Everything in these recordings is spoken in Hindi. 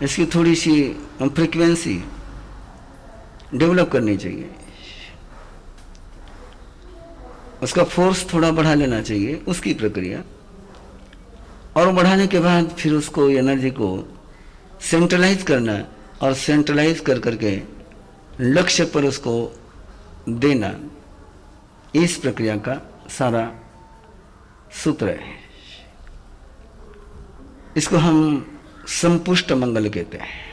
इसकी थोड़ी सी फ्रीक्वेंसी डेवलप करनी चाहिए, उसका फोर्स थोड़ा बढ़ा लेना चाहिए, उसकी प्रक्रिया। और बढ़ाने के बाद फिर उसको एनर्जी को सेंट्रलाइज करना और सेंट्रलाइज कर करके लक्ष्य पर उसको देना, इस प्रक्रिया का सारा सूत्र है। इसको हम संपुष्ट मंगल कहते हैं।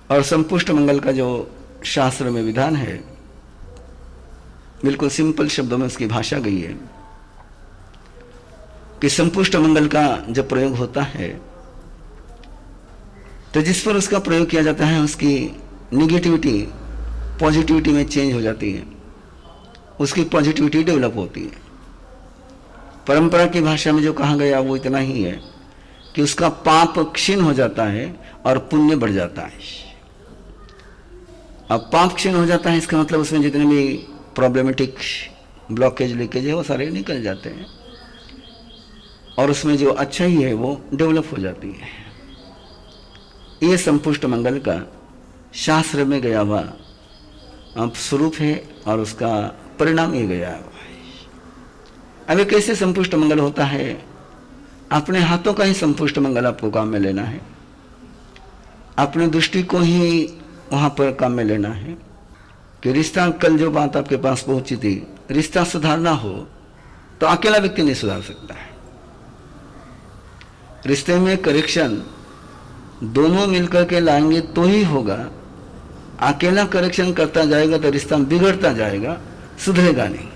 और संपुष्ट मंगल का जो शास्त्र में विधान है, बिल्कुल सिंपल शब्दों में उसकी भाषा गई है कि संपुष्ट मंगल का जब प्रयोग होता है तो जिस पर उसका प्रयोग किया जाता है उसकी निगेटिविटी पॉजिटिविटी में चेंज हो जाती है, उसकी पॉजिटिविटी डेवलप होती है। परंपरा की भाषा में जो कहा गया वो इतना ही है कि उसका पाप क्षीण हो जाता है और पुण्य बढ़ जाता है। अब पाप क्षीण हो जाता है इसका मतलब उसमें जितने भी प्रॉब्लमेटिक ब्लॉकेज लीकेज है वो सारे निकल जाते हैं और उसमें जो अच्छाई है वो डेवलप हो जाती है। ये संपुष्ट मंगल का शास्त्र में गया हुआ स्वरूप है और उसका परिणाम ये गया हुआ है। अब ये कैसे संपुष्ट मंगल होता है? अपने हाथों का ही संपुष्ट मंगल आपको काम में लेना है, अपने दृष्टि को ही वहां पर काम में लेना है कि रिश्ता, कल जो बात आपके पास पहुंची थी, रिश्ता सुधारना हो तो अकेला व्यक्ति नहीं सुधार सकता है। रिश्ते में करेक्शन दोनों मिलकर के लाएंगे तो ही होगा। अकेला करेक्शन करता जाएगा तो रिश्ता बिगड़ता जाएगा, सुधरेगा नहीं।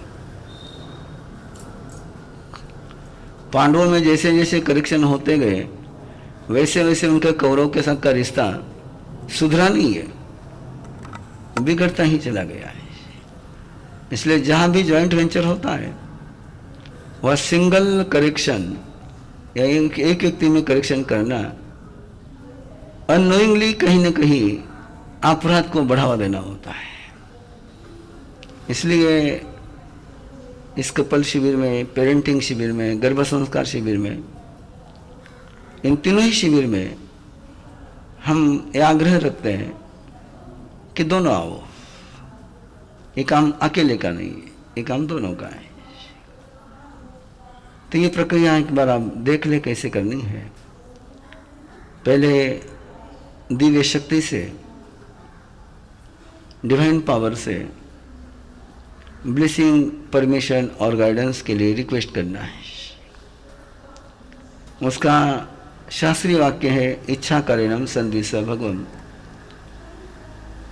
पांडवों में जैसे जैसे करेक्शन होते गए वैसे वैसे उनके कौरव के साथ का रिश्ता सुधरा नहीं है, बिगड़ता ही चला गया है। इसलिए जहां भी जॉइंट वेंचर होता है वह सिंगल करेक्शन या एक व्यक्ति में करेक्शन करना अननोइंगली कहीं ना कहीं अपराध को बढ़ावा देना होता है। इसलिए इस कपल शिविर में, पेरेंटिंग शिविर में, गर्भ संस्कार शिविर में, इन तीनों ही शिविर में हम ये आग्रह रखते हैं कि दोनों आओ। ये काम अकेले का नहीं है, ये काम दोनों का है। तो ये प्रक्रिया एक बार आप देख ले कैसे करनी है। पहले दिव्य शक्ति से, डिवाइन पावर से ब्लेसिंग, परमिशन और गाइडेंस के लिए रिक्वेस्ट करना है। उसका शास्त्रीय वाक्य है, इच्छा करेणम संदिश भगवन्।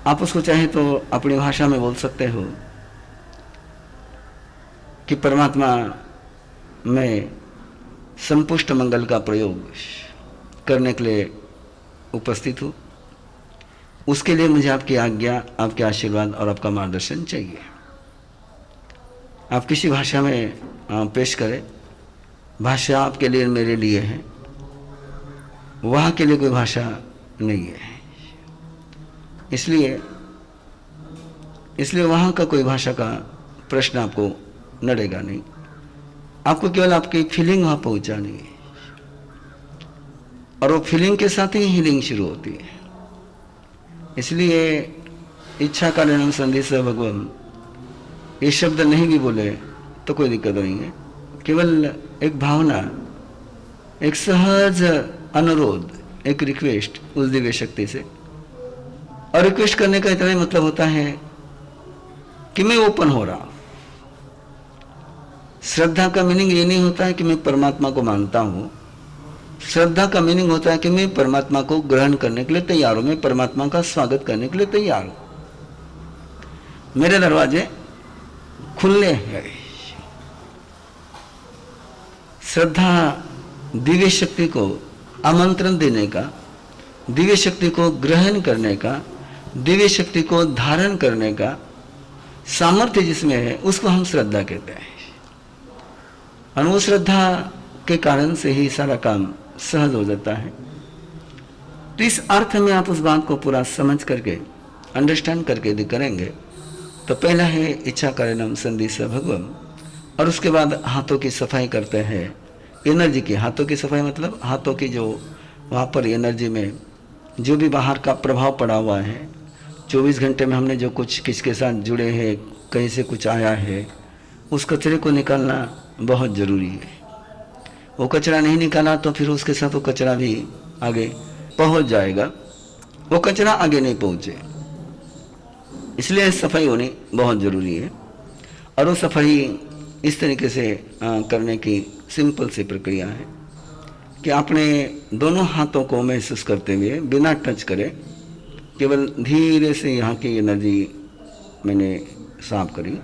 आप उसको चाहे तो अपनी भाषा में बोल सकते हो कि परमात्मा मैं संपुष्ट मंगल का प्रयोग करने के लिए उपस्थित हूँ, उसके लिए मुझे आपकी आज्ञा, आपके आशीर्वाद और आपका मार्गदर्शन चाहिए। आप किसी भाषा में पेश करें, भाषा आपके लिए मेरे लिए है, वहाँ के लिए कोई भाषा नहीं है। इसलिए वहाँ का कोई भाषा का प्रश्न आपको नड़ेगा नहीं। आपको केवल आपकी फीलिंग वहाँ पहुँचानी है और वो फीलिंग के साथ ही हीलिंग शुरू होती है। इसलिए इच्छा का निर्णय संदेश भगवान, ये शब्द नहीं भी बोले तो कोई दिक्कत नहीं है। केवल एक भावना, एक सहज अनुरोध, एक रिक्वेस्ट उस दिव्य शक्ति से। और रिक्वेस्ट करने का इतना ही मतलब होता है कि मैं ओपन हो रहा हूं। श्रद्धा का मीनिंग ये नहीं होता है कि मैं परमात्मा को मानता हूं। श्रद्धा का मीनिंग होता है कि मैं परमात्मा को ग्रहण करने के लिए तैयार हूं, मैं परमात्मा का स्वागत करने के लिए तैयार हूं। मेरे दरवाजे खुले हैं। श्रद्धा दिव्य शक्ति को आमंत्रण देने का, दिव्य शक्ति को ग्रहण करने का, दिव्य शक्ति को धारण करने का सामर्थ्य जिसमें है उसको हम श्रद्धा कहते हैं। और वो श्रद्धा के कारण से ही सारा काम सहज हो जाता है। तो इस अर्थ में आप उस बात को पूरा समझ करके, अंडरस्टैंड करके यदि करेंगे तो पहला है इच्छा करेणम संदिश भगवन्, और उसके बाद हाथों की सफाई करते हैं। एनर्जी की हाथों की सफाई मतलब हाथों की जो वहाँ पर एनर्जी में जो भी बाहर का प्रभाव पड़ा हुआ है, 24 घंटे में हमने जो कुछ किसके साथ जुड़े हैं, कहीं से कुछ आया है, उस कचरे को निकालना बहुत ज़रूरी है। वो कचरा नहीं निकाला तो फिर उसके साथ वो कचरा भी आगे पहुंच जाएगा, वो कचरा आगे नहीं पहुंचे। इसलिए सफाई होनी बहुत ज़रूरी है। और वो सफाई इस तरीके से करने की सिंपल सी प्रक्रिया है कि आपने दोनों हाथों को महसूस करते हुए बिना टच करे केवल धीरे से यहाँ की एनर्जी मैंने साफ करी।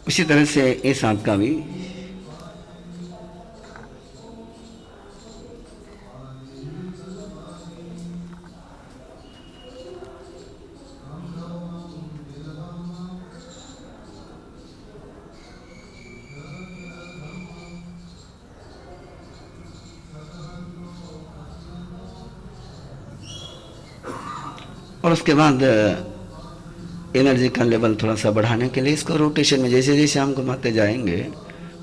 उसी तरह से इस हाथ का भी और उसके बाद एनर्जी का लेवल थोड़ा सा बढ़ाने के लिए इसको रोटेशन में जैसे जैसे हम घुमाते जाएंगे,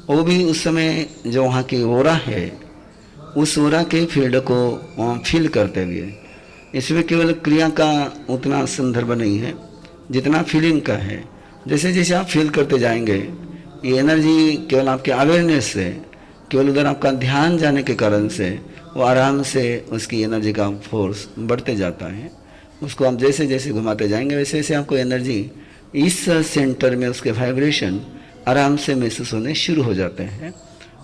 वो भी उस समय जो वहाँ की ओरा है उस ओरा के फील्ड को फील करते हुए, इसमें केवल क्रिया का उतना संदर्भ नहीं है जितना फीलिंग का है। जैसे जैसे आप फील करते जाएंगे, ये एनर्जी केवल आपके अवेयरनेस से, केवल उधर आपका ध्यान जाने के कारण से वो आराम से उसकी एनर्जी का फोर्स बढ़ते जाता है। उसको आप जैसे जैसे घुमाते जाएंगे वैसे वैसे आपको एनर्जी इस सेंटर में उसके वाइब्रेशन आराम से महसूस होने शुरू हो जाते हैं।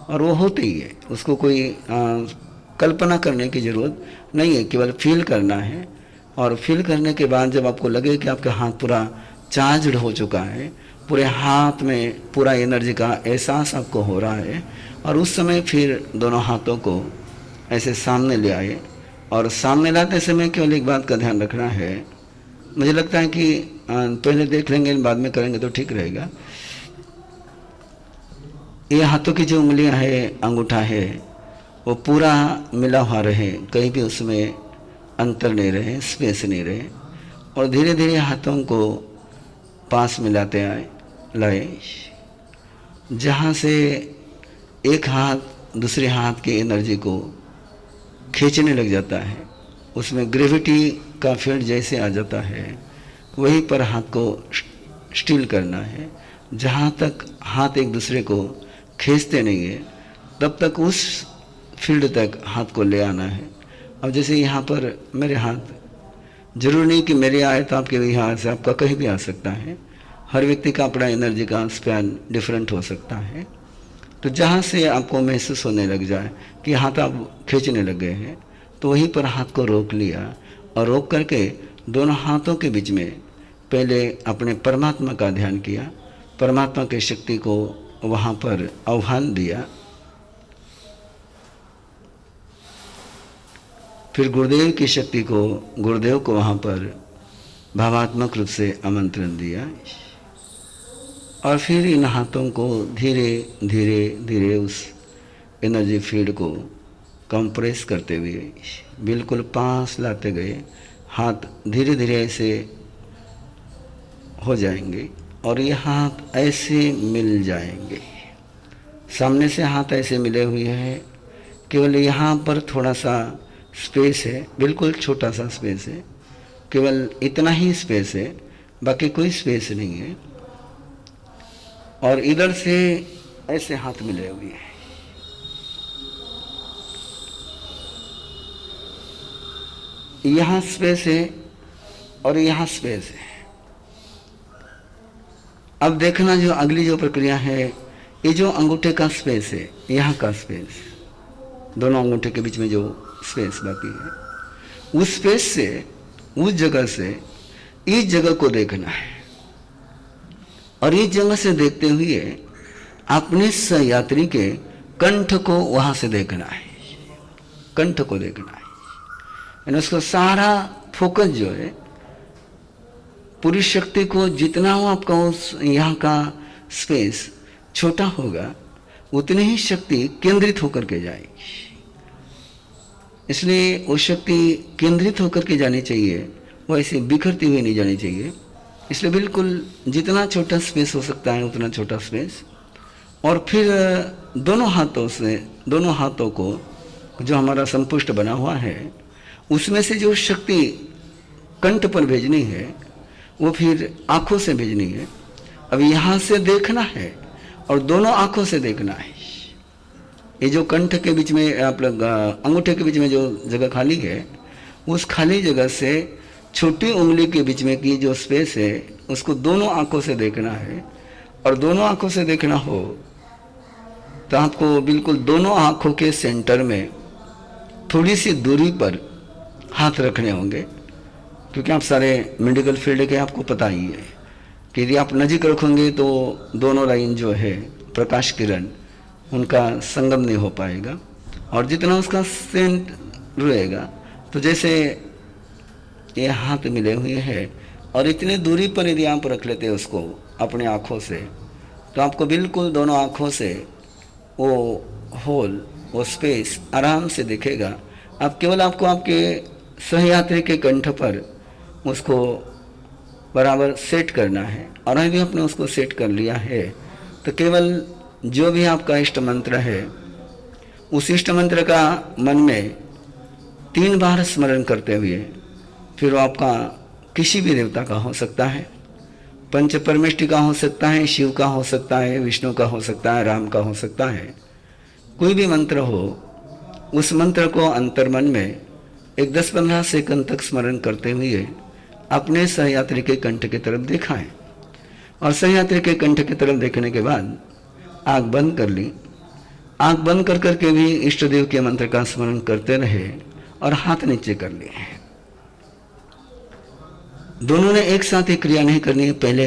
और वो होते ही है, उसको कोई कल्पना करने की ज़रूरत नहीं है, केवल फील करना है। और फील करने के बाद जब आपको लगे कि आपका हाथ पूरा चार्जड हो चुका है, पूरे हाथ में पूरा एनर्जी का एहसास आपको हो रहा है, और उस समय फिर दोनों हाथों को ऐसे सामने ले आए। और सामने लाते समय केवल एक बात का ध्यान रखना है, मुझे लगता है कि पहले देख लेंगे बाद में करेंगे तो ठीक रहेगा। ये हाथों की जो उंगलियां है, अंगूठा है, वो पूरा मिला हुआ रहे, कहीं भी उसमें अंतर नहीं रहे, स्पेस नहीं रहे। और धीरे धीरे हाथों को पास मिलाते लाए, जहाँ से एक हाथ दूसरे हाथ की एनर्जी को खींचने लग जाता है, उसमें ग्रेविटी का फील्ड जैसे आ जाता है, वहीं पर हाथ को स्टील करना है। जहाँ तक हाथ एक दूसरे को खींचते नहीं है तब तक उस फील्ड तक हाथ को ले आना है। अब जैसे यहाँ पर मेरे हाथ, जरूर नहीं कि मेरे आए तो आपके भी हाथ से, आपका कहीं भी आ सकता है। हर व्यक्ति का अपना एनर्जी का स्पैन डिफरेंट हो सकता है। तो जहाँ से आपको महसूस होने लग जाए कि हाथ आप खींचने लग गए हैं, तो वहीं पर हाथ को रोक लिया, और रोक करके दोनों हाथों के बीच में पहले अपने परमात्मा का ध्यान किया, परमात्मा की शक्ति को वहाँ पर आह्वान दिया। फिर गुरुदेव की शक्ति को, गुरुदेव को वहाँ पर भावात्मक रूप से आमंत्रण दिया। और फिर इन हाथों को धीरे धीरे धीरे उस एनर्जी फील्ड को कंप्रेस करते हुए बिल्कुल पास लाते गए। हाथ धीरे धीरे ऐसे हो जाएंगे और ये हाथ ऐसे मिल जाएंगे। सामने से हाथ ऐसे मिले हुए हैं, केवल यहाँ पर थोड़ा सा स्पेस है, बिल्कुल छोटा सा स्पेस है, केवल इतना ही स्पेस है, बाकी कोई स्पेस नहीं है। और इधर से ऐसे हाथ मिले हुए हैं। यहाँ स्पेस है और यहाँ स्पेस है। अब देखना जो अगली जो प्रक्रिया है, ये जो अंगूठे का स्पेस है, यहाँ का स्पेस, दोनों अंगूठे के बीच में जो स्पेस बाकी है, उस स्पेस से, उस जगह से इस जगह को देखना है। और इस जगह से देखते हुए अपने सहयात्री के कंठ को वहां से देखना है, कंठ को देखना है। यानी उसका सारा फोकस जो है पूरी शक्ति को जितना हो आपका उस यहाँ का स्पेस छोटा होगा उतनी ही शक्ति केंद्रित होकर के जाएगी। इसलिए वो शक्ति केंद्रित होकर के जानी चाहिए, वो ऐसे बिखरती हुई नहीं जानी चाहिए। इसलिए बिल्कुल जितना छोटा स्पेस हो सकता है उतना छोटा स्पेस, और फिर दोनों हाथों को जो हमारा संपुष्ट बना हुआ है उसमें से जो शक्ति कंठ पर भेजनी है वो फिर आंखों से भेजनी है। अब यहाँ से देखना है और दोनों आंखों से देखना है। ये जो कंठ के बीच में आप लोग अंगूठे के बीच में जो जगह खाली है, उस खाली जगह से छोटी उंगली के बीच में की जो स्पेस है उसको दोनों आंखों से देखना है। और दोनों आंखों से देखना हो तो आपको बिल्कुल दोनों आंखों के सेंटर में थोड़ी सी दूरी पर हाथ रखने होंगे, क्योंकि आप सारे मेडिकल फील्ड के आपको पता ही है कि यदि आप नजीक रखोगे तो दोनों लाइन जो है प्रकाश किरण उनका संगम नहीं हो पाएगा, और जितना उसका सेंट रहेगा तो जैसे ये हाथ मिले हुए हैं और इतने दूरी पर यदि आप रख लेते हैं उसको अपने आँखों से, तो आपको बिल्कुल दोनों आँखों से वो होल, वो स्पेस आराम से दिखेगा। अब केवल आपको आपके सहयात्री के कंठ पर उसको बराबर सेट करना है, और यदि आपने उसको सेट कर लिया है तो केवल जो भी आपका इष्ट मंत्र है उस इष्ट मंत्र का मन में 3 बार स्मरण करते हुए, फिर वो आपका किसी भी देवता का हो सकता है, पंच परमेष्टि का हो सकता है, शिव का हो सकता है, विष्णु का हो सकता है, राम का हो सकता है, कोई भी मंत्र हो, उस मंत्र को अंतर्मन में एक 10-15 सेकंड तक स्मरण करते हुए अपने सहयात्री के कंठ की तरफ दिखाएं। और सहयात्री के कंठ की तरफ देखने के बाद आँख बंद कर ली। आँख बंद कर करके भी इष्ट देव के मंत्र का स्मरण करते रहे और हाथ नीचे कर लिए। दोनों ने एक साथ एक क्रिया नहीं करनी है, पहले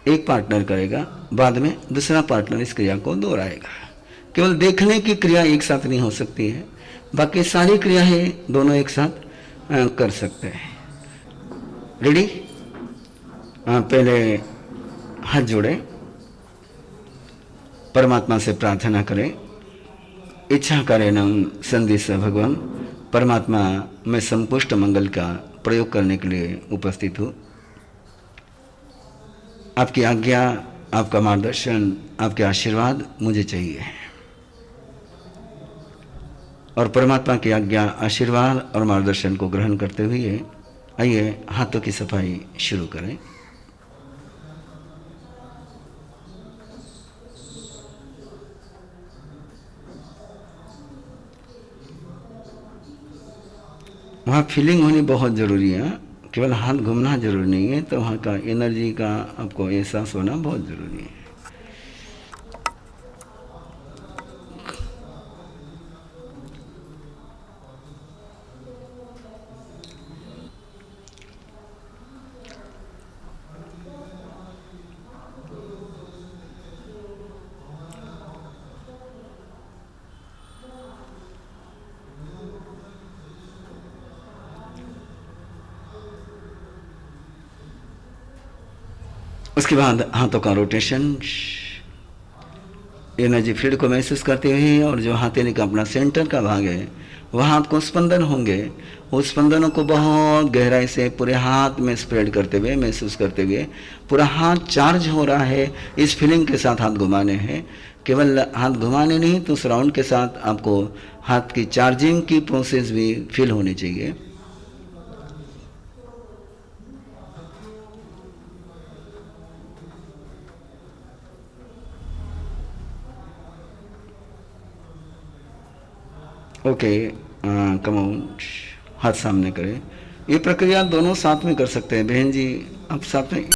एक पार्टनर करेगा, बाद में दूसरा पार्टनर इस क्रिया को दोहराएगा। केवल देखने की क्रिया एक साथ नहीं हो सकती है, बाकी सारी क्रियाएं दोनों एक साथ कर सकते हैं। रेडी? पहले हाथ जोड़े, परमात्मा से प्रार्थना करें, इच्छा करें संदेश भगवान, परमात्मा मैं संपुष्ट मंगल का प्रयोग करने के लिए उपस्थित हूँ। आपकी आज्ञा, आपका मार्गदर्शन, आपके आशीर्वाद मुझे चाहिए। और परमात्मा की आज्ञा, आशीर्वाद और मार्गदर्शन को ग्रहण करते हुए आइए हाथों की सफाई शुरू करें। वहाँ फीलिंग होनी बहुत ज़रूरी है, केवल हाथ घूमना जरूरी नहीं है, तो वहाँ का एनर्जी का आपको एहसास होना बहुत ज़रूरी है। उसके बाद हाथों का रोटेशन, एनर्जी फील्ड को महसूस करते हुए, और जो हाथेनी का अपना सेंटर का भाग है वहाँ आपको स्पंदन होंगे। उस स्पंदनों को बहुत गहराई से पूरे हाथ में स्प्रेड करते हुए, महसूस करते हुए पूरा हाथ चार्ज हो रहा है, इस फीलिंग के साथ हाथ घुमाने हैं। केवल हाथ घुमाने नहीं तो उस राउंड के साथ आपको हाथ की चार्जिंग की प्रोसेस भी फील होनी चाहिए। ओके, कम ऑन, हाथ सामने करें। ये प्रक्रिया दोनों साथ में कर सकते हैं। बहन जी आप साथ में